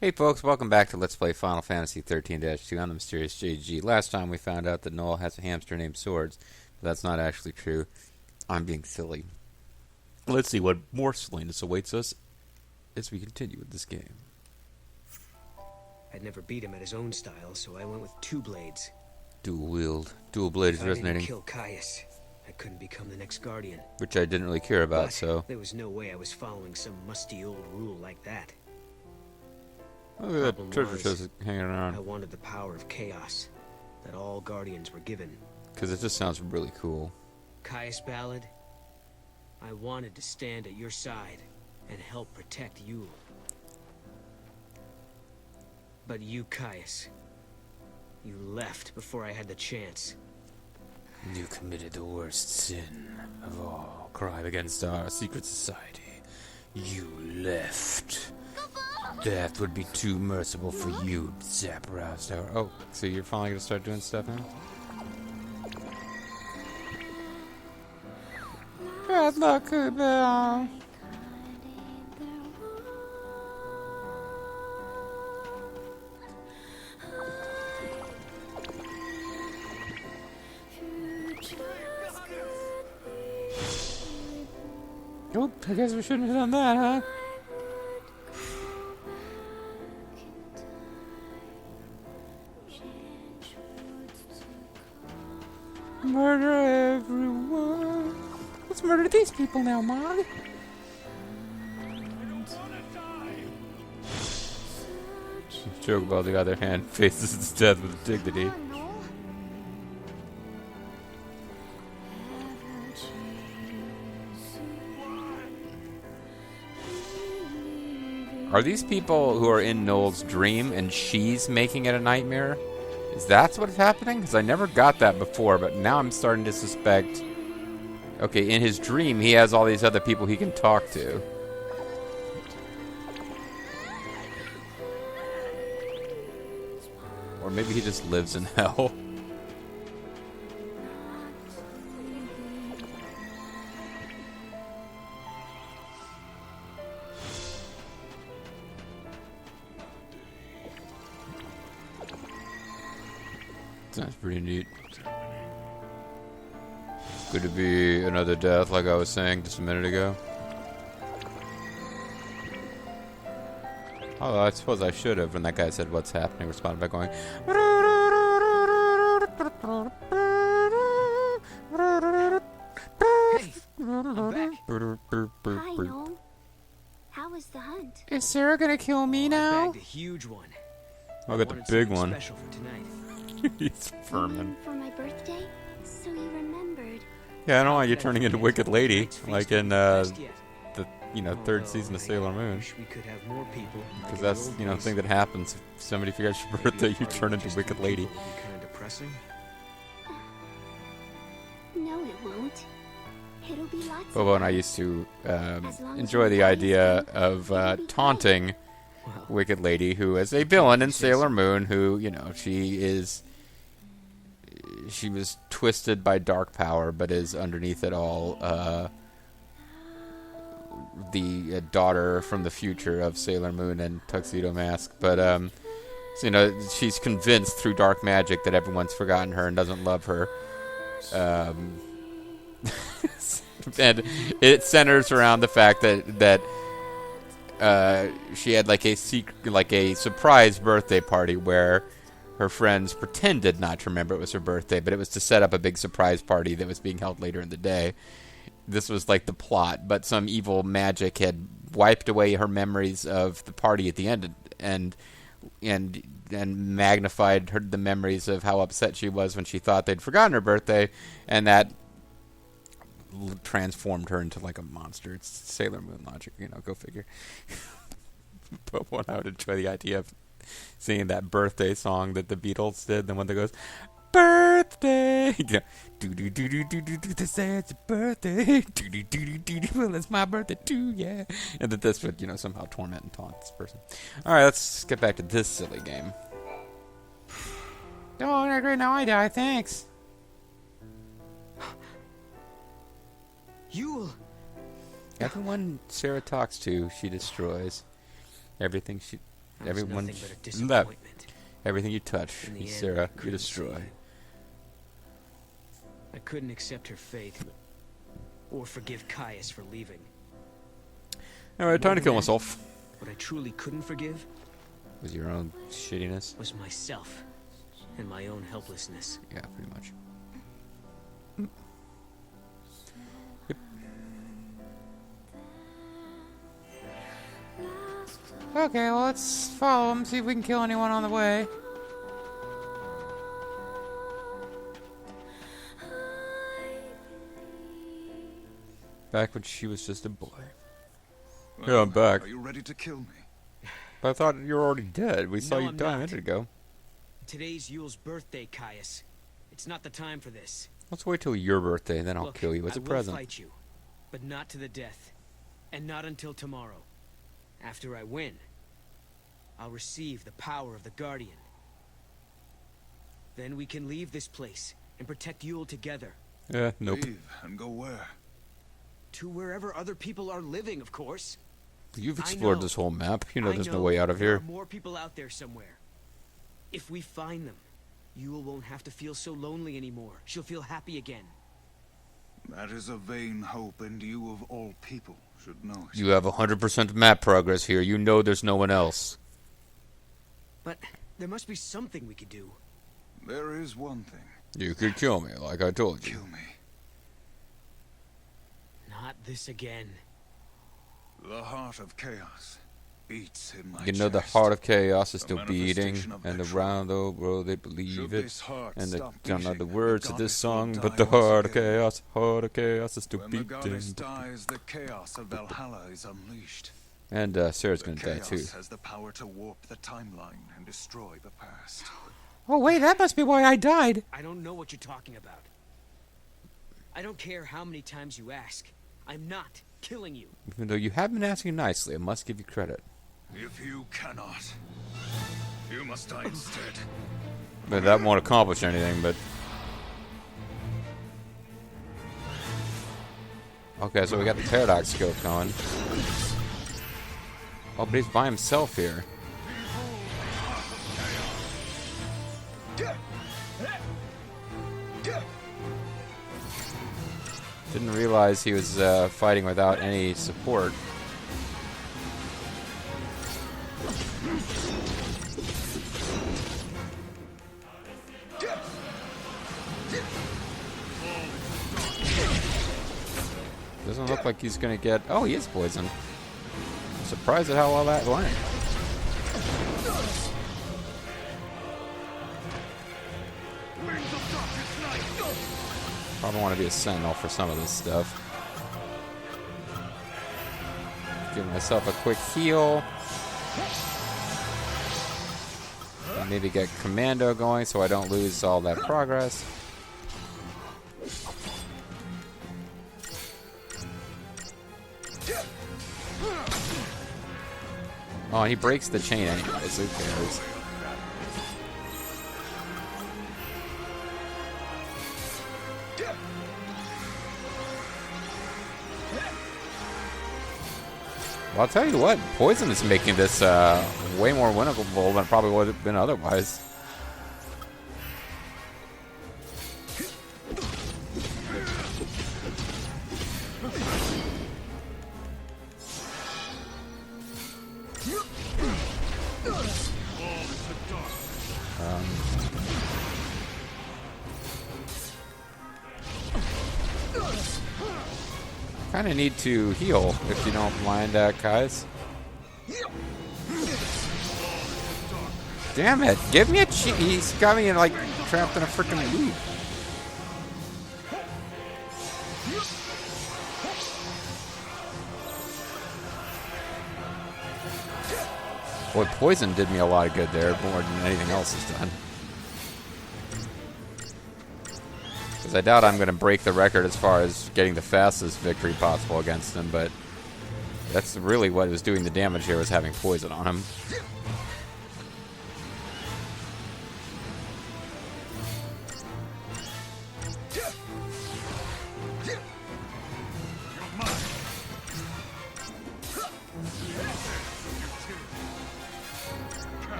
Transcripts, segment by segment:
Hey folks, welcome back to Let's Play Final Fantasy XIII-2. I'm the Mysterious JG. Last time we found out that Noel has a hamster named Swords, but that's not actually true. I'm being silly. Let's see what more silliness awaits us as we continue with this game. I'd never beat him at his own style, so I went with two blades. Dual wield. Dual blade is If I didn't resonating. kill Caius, I couldn't become the next Guardian. Which I didn't really care about, But so... there was no way I was following some musty old rule like that. Look at that Problem treasure was, chest hanging I around. wanted the power of chaos that all Guardians were given. Because it just sounds really cool. Caius Ballad, I wanted to stand at your side and help protect you. But you, Caius, you left before I had the chance. You committed the worst sin of all. Crime against our secret society. You left. Death would be too merciful for you, Zapros Tower. Oh, so you're finally gonna start doing stuff now? Bad luck, Bell. Oh, I guess we shouldn't have done that, huh? Murder everyone. Let's murder these people now, Mog. Chocobo, on the other hand, faces its death with dignity. Are these people who are in Noel's dream and she's making it a nightmare? Is that what's happening? Because I never got that before, but now I'm starting to suspect... Okay, in his dream, he has all these other people he can talk to. Or maybe he just lives in hell. That's pretty neat. Could it be another death, like I was saying just a minute ago? Oh, I suppose I should have, when that guy said what's happening, responded by going... Hey, I'm back. Hi, Noel. How was the hunt? Is Serah gonna kill me I now? bagged a huge one. I got the wanted big something one. Special for tonight. He's vermin. For my birthday? So you remembered. Yeah, I don't want you turning into Wicked Lady, Tonight's feast like in won't be the best yet. third season of I Sailor Moon. wish we could have more people like Because in that's the old the days. thing that happens if somebody forgets your Maybe birthday, a you party turn with into just Wicked two Lady. people would be kind of depressing. No, it won't. It'll be lots Bobo of and I fun. used to As long as enjoy you the guys idea think of it'll be great. taunting Well, Wicked Lady, who is a villain in Sailor Moon, who, you know, she was twisted by dark power, but is underneath it all the daughter from the future of Sailor Moon and Tuxedo Mask. But, so, you know, she's convinced through dark magic that everyone's forgotten her and doesn't love her. And it centers around the fact that she had like a surprise birthday party where her friends pretended not to remember it was her birthday, but it was to set up a big surprise party that was being held later in the day. This was like the plot, but some evil magic had wiped away her memories of the party at the end, and magnified the memories of how upset she was when she thought they'd forgotten her birthday, and that transformed her into like a monster. It's Sailor Moon logic, you know, go figure. But one, I would enjoy the idea of singing that birthday song that the Beatles did, the one that goes, birthday, you know, do do do do do do do, they say it's your birthday, do do do do do do, well it's my birthday too, yeah, and that this would, you know, somehow torment and taunt this person. All right, let's get back to this silly game. Oh, great, now I die, thanks. Yule! Everyone Serah talks to, she destroys. Everything she... I was Everyone, nothing but a disappointment. everything you touch, In the end, Serah, I you couldn't destroy. see it. I couldn't accept her fate, or forgive Caius for leaving. Alright, time to kill More than myself. What I truly couldn't forgive Was your own shittiness? was myself and my own helplessness. Yeah, pretty much. Yep. Okay, well, let's follow him, see if we can kill anyone on the way. Back when she was just a boy. Yeah, I'm back. Are you ready to kill me? But I thought you were already dead. We saw No, you I'm die a not. minute ago. Today's Yule's birthday, Caius. It's not the time for this. Let's wait till your birthday, then I'll Look, kill you as a I present. will fight you, but not to the death, and not until tomorrow. After I win, I'll receive the power of the Guardian. Then we can leave this place and protect Yule together. Yeah, nope. Leave and go where? To wherever other people are living, of course. You've I explored know. this whole map. You know I there's no way out of there here. are more people out there somewhere. If we find them, Yule won't have to feel so lonely anymore. She'll feel happy again. That is a vain hope, and you of all people should know it. You have 100% map progress here. You know there's no one else. But there must be something we could do. There is one thing. You could kill me, like I told you. Kill me. Not this again. The heart of chaos beats in my You know the chest. heart of chaos is A still beating, manifestation of and the around the world they believe Should it. this heart And they stop don't know the beating, words the of this goddess will song, die but the once heart of again. chaos is still When the beating. goddess dies, the chaos of Valhalla is unleashed. And Sarah's The gonna die chaos too. has the power to warp the timeline and destroy the past. Oh wait, that must be why I died. I don't know what you're talking about. I don't care how many times you ask. I'm not killing you. Even though you have been asking nicely, I must give you credit. If you cannot, you must die instead. But that won't accomplish anything, but... Okay, so we got the paradox scope going. Oh, but he's by himself here. Didn't realize he was fighting without any support. Doesn't look like he's gonna get... Oh, he is poisoned. I'm surprised at how well that went. Probably want to be a sentinel for some of this stuff. Give myself a quick heal. And maybe get commando going so I don't lose all that progress. Oh, he breaks the chain anyways. Who cares? Well, I'll tell you what, poison is making this way more winnable than it probably would have been otherwise. Kind of need to heal, if you don't mind, Caius. Damn it! Give me a He's got me like trapped in a freaking loop. Boy, poison did me a lot of good there, more than anything else has done. Because I doubt I'm going to break the record as far as getting the fastest victory possible against him, but that's really what was doing the damage here, was having poison on him.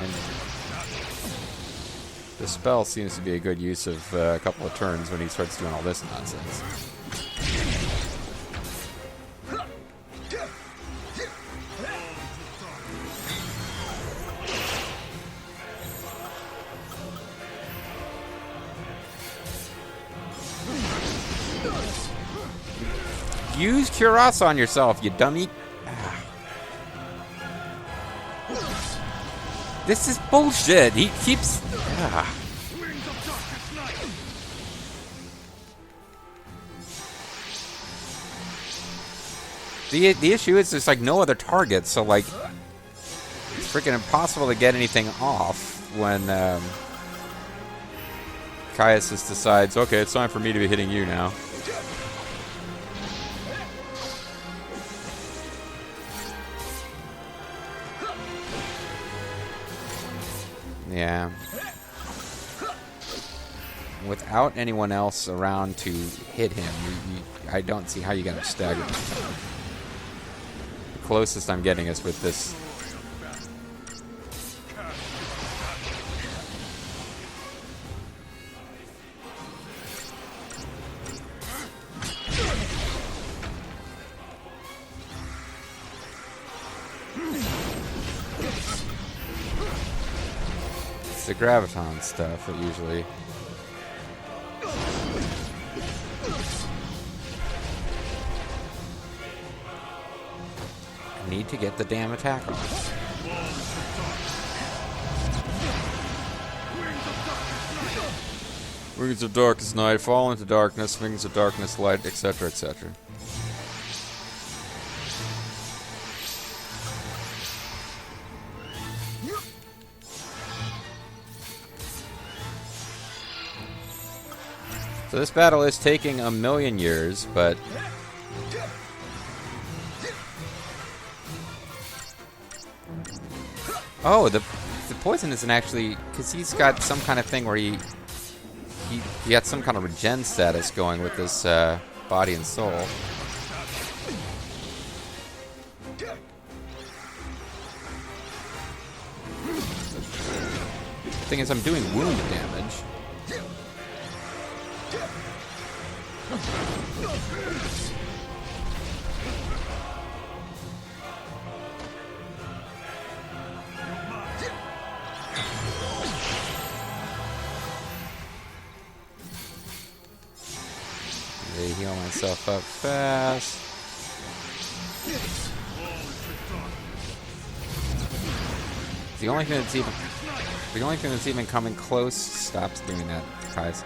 And the spell seems to be a good use of a couple of turns when he starts doing all this nonsense. Use Cuirass on yourself, you dummy. This is bullshit. He keeps... The issue is there's like no other targets, so like it's freaking impossible to get anything off when Caius just decides, okay, it's time for me to be hitting you now. Yeah. Without anyone else around to hit him, I don't see how you get him staggered. The closest I'm getting is with this. It's the graviton stuff that usually... I need to get the damn attack off. Wings of darkest night, fall into darkness, wings of darkness, light, etc., etc. So this battle is taking 1,000,000 years, but... Oh, the poison isn't actually... Because he's got some kind of thing where he got some kind of regen status going with this body and soul. The thing is, I'm doing wound damage. They heal myself up fast. The only thing that's even coming close stops doing that, guys.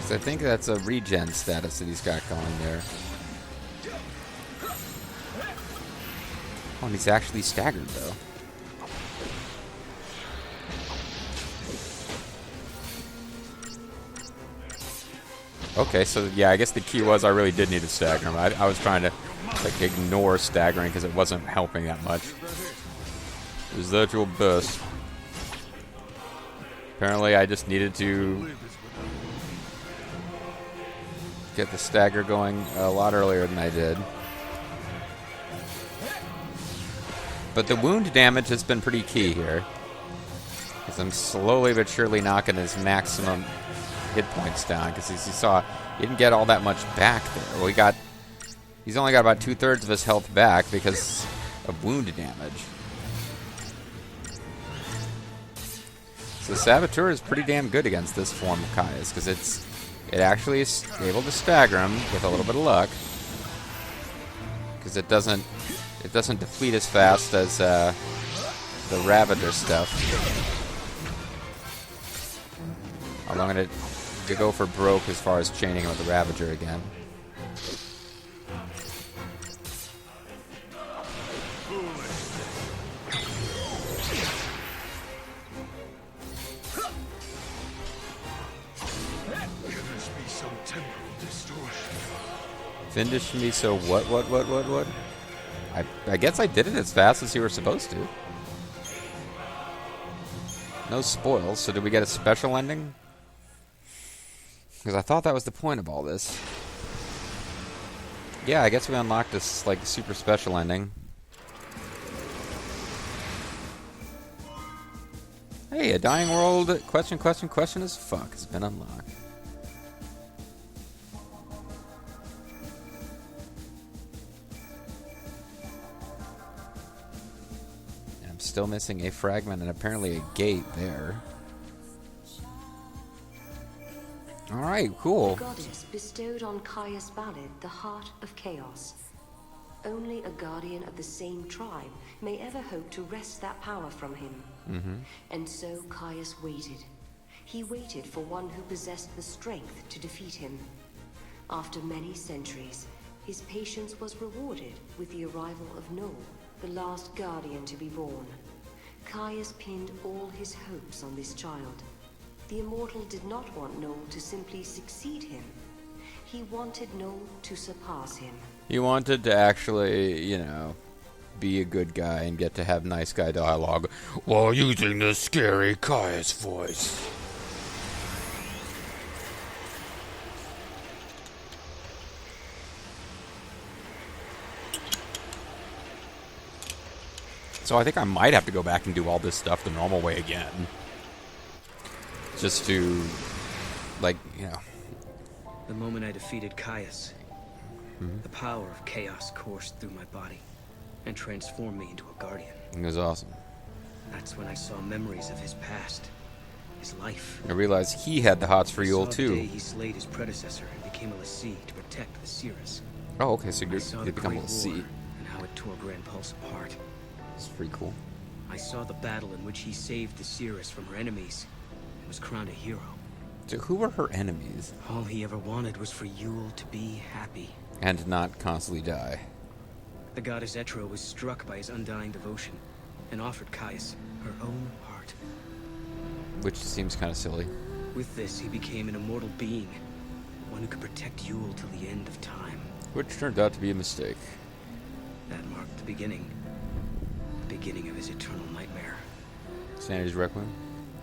So I think that's a regen status that he's got going there. Oh, and he's actually staggered, though. Okay, so yeah, I guess the key was I really did need to stagger him. I was trying to like ignore staggering because it wasn't helping that much. Is that your best? Apparently, I just needed to get the stagger going a lot earlier than I did. But the wound damage has been pretty key here. Because I'm slowly but surely knocking his maximum hit points down. Because as you saw, he didn't get all that much back there. Well, he's only got about 2/3 of his health back because of wound damage. So Saboteur is pretty damn good against this form of Caius. Because it actually is able to stagger him with a little bit of luck. Because it doesn't deplete as fast as the Ravager stuff. I'm going to go for broke as far as chaining him with the Ravager again. Finish me so what? I guess I did it as fast as you were supposed to. No spoils, so did we get a special ending? Because I thought that was the point of all this. Yeah, I guess we unlocked this, like, super special ending. Hey, a dying world question as fuck has been unlocked. And I'm still missing a fragment and apparently a gate there. Alright, cool. The goddess bestowed on Caius Ballad the heart of chaos. Only a guardian of the same tribe may ever hope to wrest that power from him. And so Caius waited. He waited for one who possessed the strength to defeat him. After many centuries, his patience was rewarded with the arrival of Noel, the last guardian to be born. Caius pinned all his hopes on this child. The immortal did not want Noel to simply succeed him. He wanted Noel to surpass him. He wanted to actually, you know, be a good guy and get to have nice guy dialogue while using the scary Caius voice. So I think I might have to go back and do all this stuff the normal way again. Just to, like, you know. The moment I defeated Caius, the power of chaos coursed through my body and transformed me into a guardian. It was awesome. That's when I saw memories of his past, his life. I realized he had the hots for I Yule saw the too. day he slayed his predecessor and became a Lassie to protect the Serahs. Oh, okay, so I saw you the become a Great little War C. and how it tore Grand Pulse apart. It's pretty cool. I saw the battle in which he saved the Serahs from her enemies and was crowned a hero. So who were her enemies? All he ever wanted was for Yule to be happy. And not constantly die. The goddess Etra was struck by his undying devotion and offered Caius her own heart. Which seems kind of silly. With this, he became an immortal being, one who could protect Yule till the end of time. Which turned out to be a mistake. That marked the beginning of his eternal nightmare. Sanity's Requiem?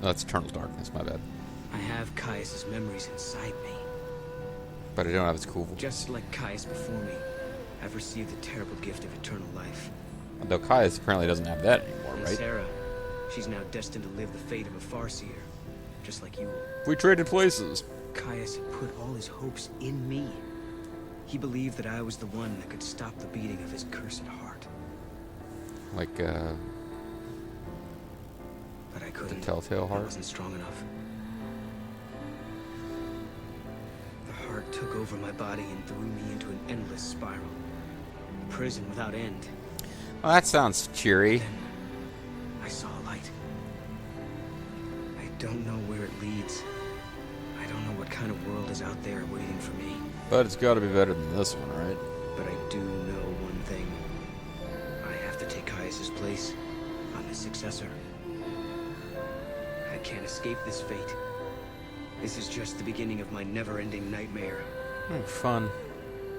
No, that's Eternal Darkness, my bad. I have Caius's memories inside me. But I don't have his cool. Just like Caius before me, I've received the terrible gift of eternal life. Though Caius apparently doesn't have that anymore, And right? Serah, she's now destined to live the fate of a Farseer, just like you. We traded places. Caius had put all his hopes in me. He believed that I was the one that could stop the beating of his cursed heart. Like, But I couldn't. the Telltale I Heart? wasn't strong enough. The heart took over my body and threw me into an endless spiral. A prison without end. Well, that sounds cheery. Then I saw a light. I don't know where it leads. I don't know what kind of world is out there waiting for me. But it's got to be better than this one, right? But I do know one thing. I have to take Caius's place. I'm his successor. I can't escape this fate. This is just the beginning of my never-ending nightmare. Fun.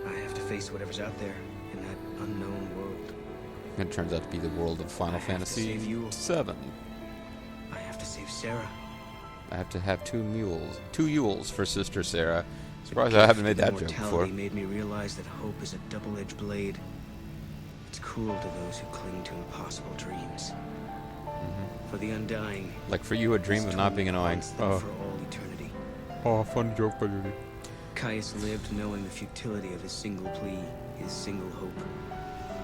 I have to face whatever's out there in that unknown world. It turns out to be the world of Final I have to Fantasy save Yule. VII. I have to save Serah. I have to have two Yules for Sister Serah. Surprised I haven't made that joke before. Mortality made me realize that hope is a double-edged blade. It's cruel to those who cling to impossible dreams. For the undying, Like for you, a dream this of not tomb being annoying. haunts them for all eternity. Oh, fun joke, buddy. Caius lived knowing the futility of his single plea, his single hope.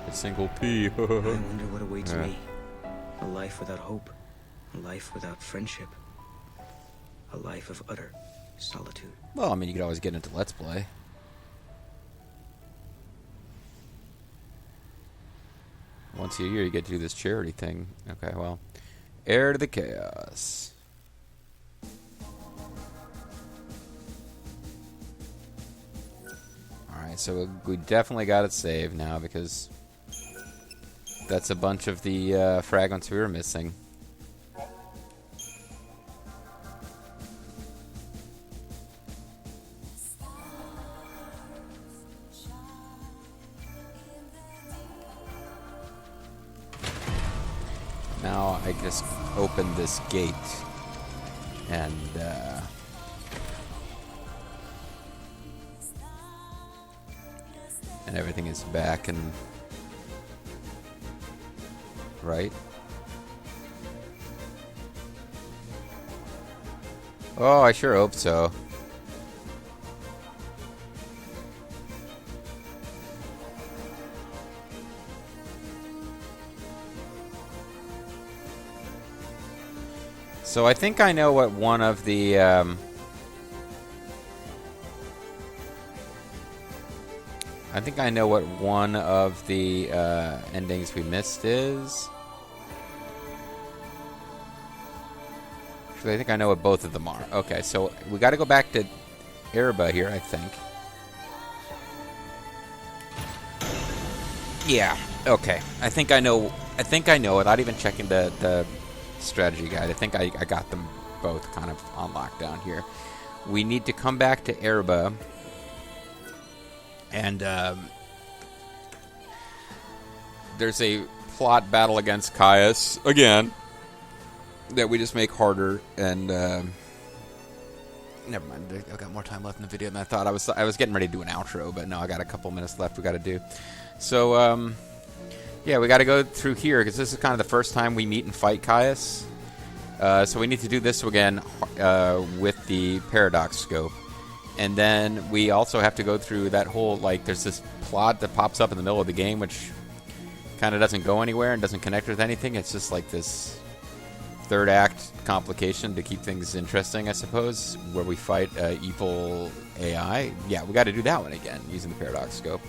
A single P. I wonder what awaits Yeah. me. A life without hope. A life without friendship. A life of utter solitude. Well, I mean, you could always get into Let's Play. Once a year, you get to do this charity thing. Okay, well. Heir to the Chaos. Alright, so we definitely got it saved now because that's a bunch of the fragments we were missing. Now I just open this gate and and everything is back and right. Oh, I sure hope so. So I think I know what one of the endings we missed is. Actually, I think I know what both of them are. Okay, so we got to go back to Erba here, I think. Yeah. Okay. I think I know without even checking the strategy guide. I think I got them both kind of on lockdown here. We need to come back to Erba and there's a plot battle against Caius again that we just make harder, and never mind. I've got more time left in the video than I thought. I was getting ready to do an outro, but no, I got a couple minutes left we got to do. So yeah, we got to go through here because this is kind of the first time we meet and fight Caius. So we need to do this again with the paradox scope. And then we also have to go through that whole, like, there's this plot that pops up in the middle of the game which kind of doesn't go anywhere and doesn't connect with anything. It's just like this third act complication to keep things interesting, I suppose, where we fight evil AI. Yeah, we got to do that one again using the paradox scope.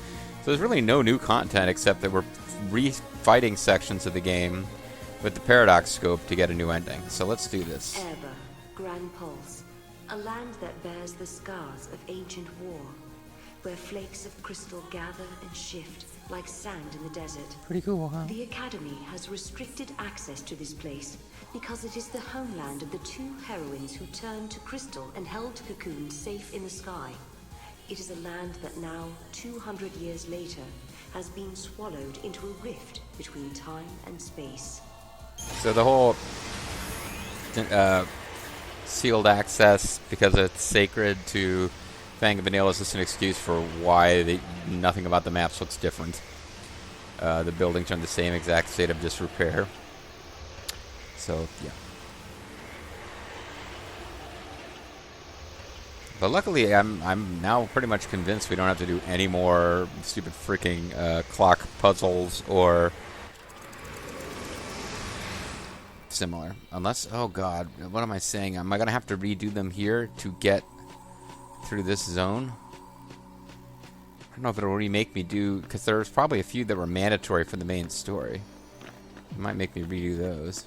So there's really no new content except that we're re-fighting sections of the game with the paradox scope to get a new ending. So let's do this. Erba, Grand Pulse, a land that bears the scars of ancient war, where flakes of crystal gather and shift like sand in the desert. Pretty cool, huh? The Academy has restricted access to this place because it is the homeland of the two heroines who turned to crystal and held Cocoon safe in the sky. It is a land that now, 200 years later, has been swallowed into a rift between time and space. So the whole sealed access because it's sacred to Fang and Vanilla is just an excuse for why nothing about the maps looks different. The buildings are in the same exact state of disrepair. So, yeah. But luckily, I'm now pretty much convinced we don't have to do any more stupid freaking clock puzzles or similar. Unless, oh god, what am I saying? Am I going to have to redo them here to get through this zone? I don't know if it'll remake me do, because there's probably a few that were mandatory for the main story. It might make me redo those.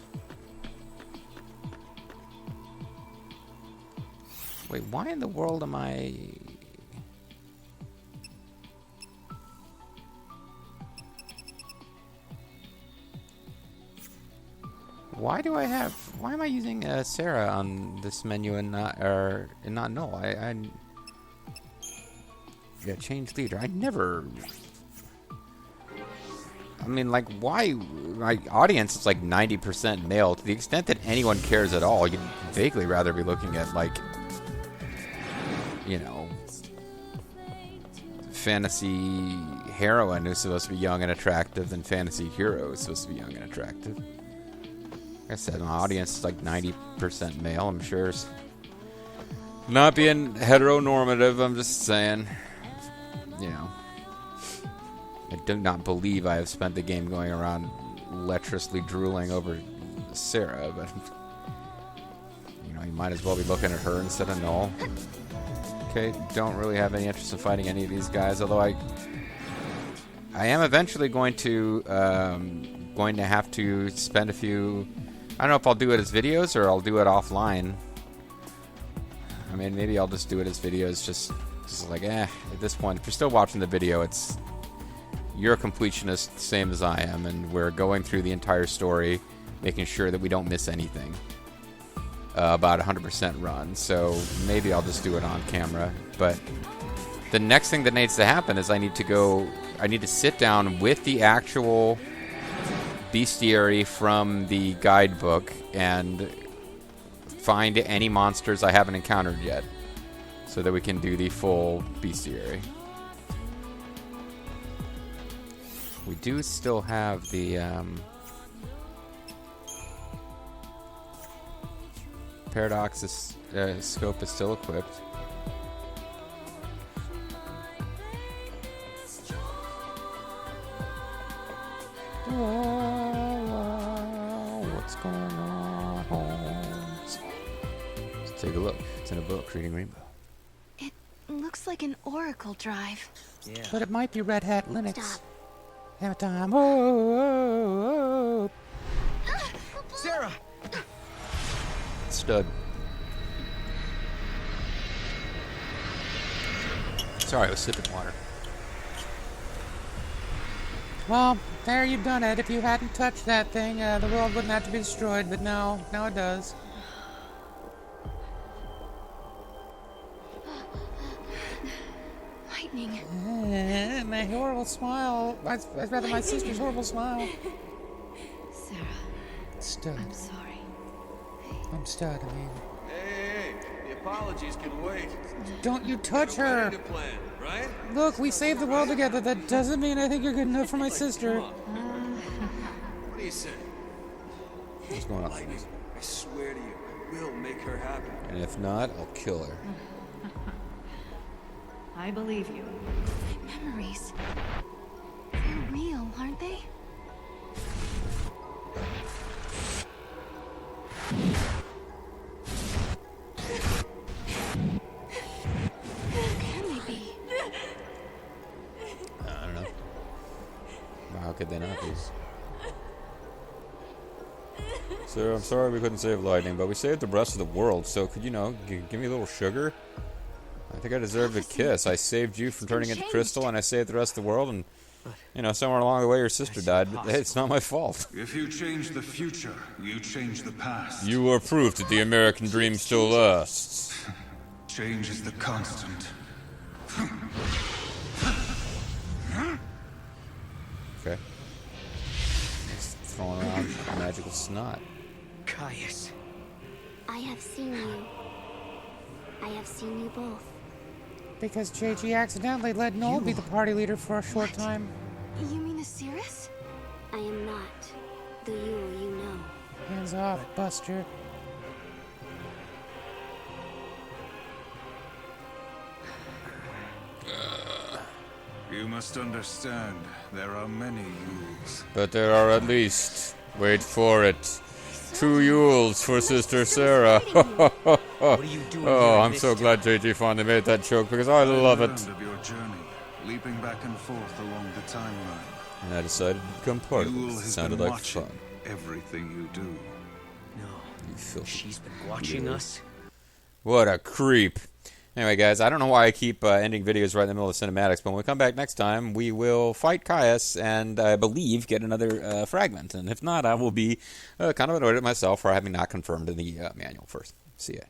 Wait, why in the world am I... Why am I using Serah on this menu and not Noel? Yeah, change leader. I mean, like, why? My audience is like 90% male. To the extent that anyone cares at all, you'd vaguely rather be looking at, like, you know, fantasy heroine who's supposed to be young and attractive than fantasy hero who's supposed to be young and attractive. Like I said, my audience is like 90% male. I'm sure it's not being heteronormative. I'm just saying, you know, I do not believe I have spent the game going around lecherously drooling over Serah, but you know, you might as well be looking at her instead of Noel. Okay, don't really have any interest in fighting any of these guys, although I am eventually going to have to spend a few... I don't know if I'll do it as videos or I'll do it offline. I mean, maybe I'll just do it as videos, just like, at this point, if you're still watching the video, you're a completionist, same as I am, and we're going through the entire story, making sure that we don't miss anything. About 100% run, so maybe I'll just do it on camera. But the next thing that needs to happen is I need to sit down with the actual bestiary from the guidebook and find any monsters I haven't encountered yet so that we can do the full bestiary. We do still have the Paradox scope is still equipped. What's going on, Holmes? Let's take a look. It's in a book, Reading Rainbow. It looks like an Oracle drive. Yeah. But it might be Red Hat Linux. Stop. Have time. Whoa. Serah! Stud. Sorry, I was sipping water. Well, there you've done it. If you hadn't touched that thing, the world wouldn't have to be destroyed, but now it does. Lightning. My horrible smile. I'd rather my sister's horrible smile. Serah, Stud. I'm sorry. I'm stud, I mean. Hey, the apologies can wait. Don't you touch her! To plan, right? Look, we saved the world together. That doesn't mean I think you're good enough for my sister. What do you say? What's going on? Lightning, I swear to you, I will make her happy. And if not, I'll kill her. I believe you. Memories. They're real, aren't they? Who can they be? I don't know. Well, how could they not be? So I'm sorry we couldn't save Lightning, but we saved the rest of the world. So could you give me a little sugar? I think I deserve a kiss. I saved you from turning into crystal, and I saved the rest of the world. And somewhere along the way, your sister died. But hey, it's not my fault. If you change the future, you change the past. You are proof that the American dream still lasts. Change is the constant. Okay. Just throwing around magical snot. Caius. I have seen you. I have seen you both. Because JG accidentally let Noel be the party leader for a short time. You mean Asiris? I am not the you know. Hands off, Buster. You must understand, there are many Yules. But there are at least, wait for it, 2 Yules for Sister Serah. What are you doing Oh, here I'm this so time? glad JG finally made that joke because I love it. Learned of your journey, leaping back and forth along the timeline. And I decided to become part of Yule it. It has sounded been like watching fun. everything you do. No. You filthy. She's been watching us. What a creep. Anyway, guys, I don't know why I keep ending videos right in the middle of cinematics, but when we come back next time, we will fight Caius and, I believe, get another fragment. And if not, I will be kind of annoyed at myself for having not confirmed in the manual first. See ya.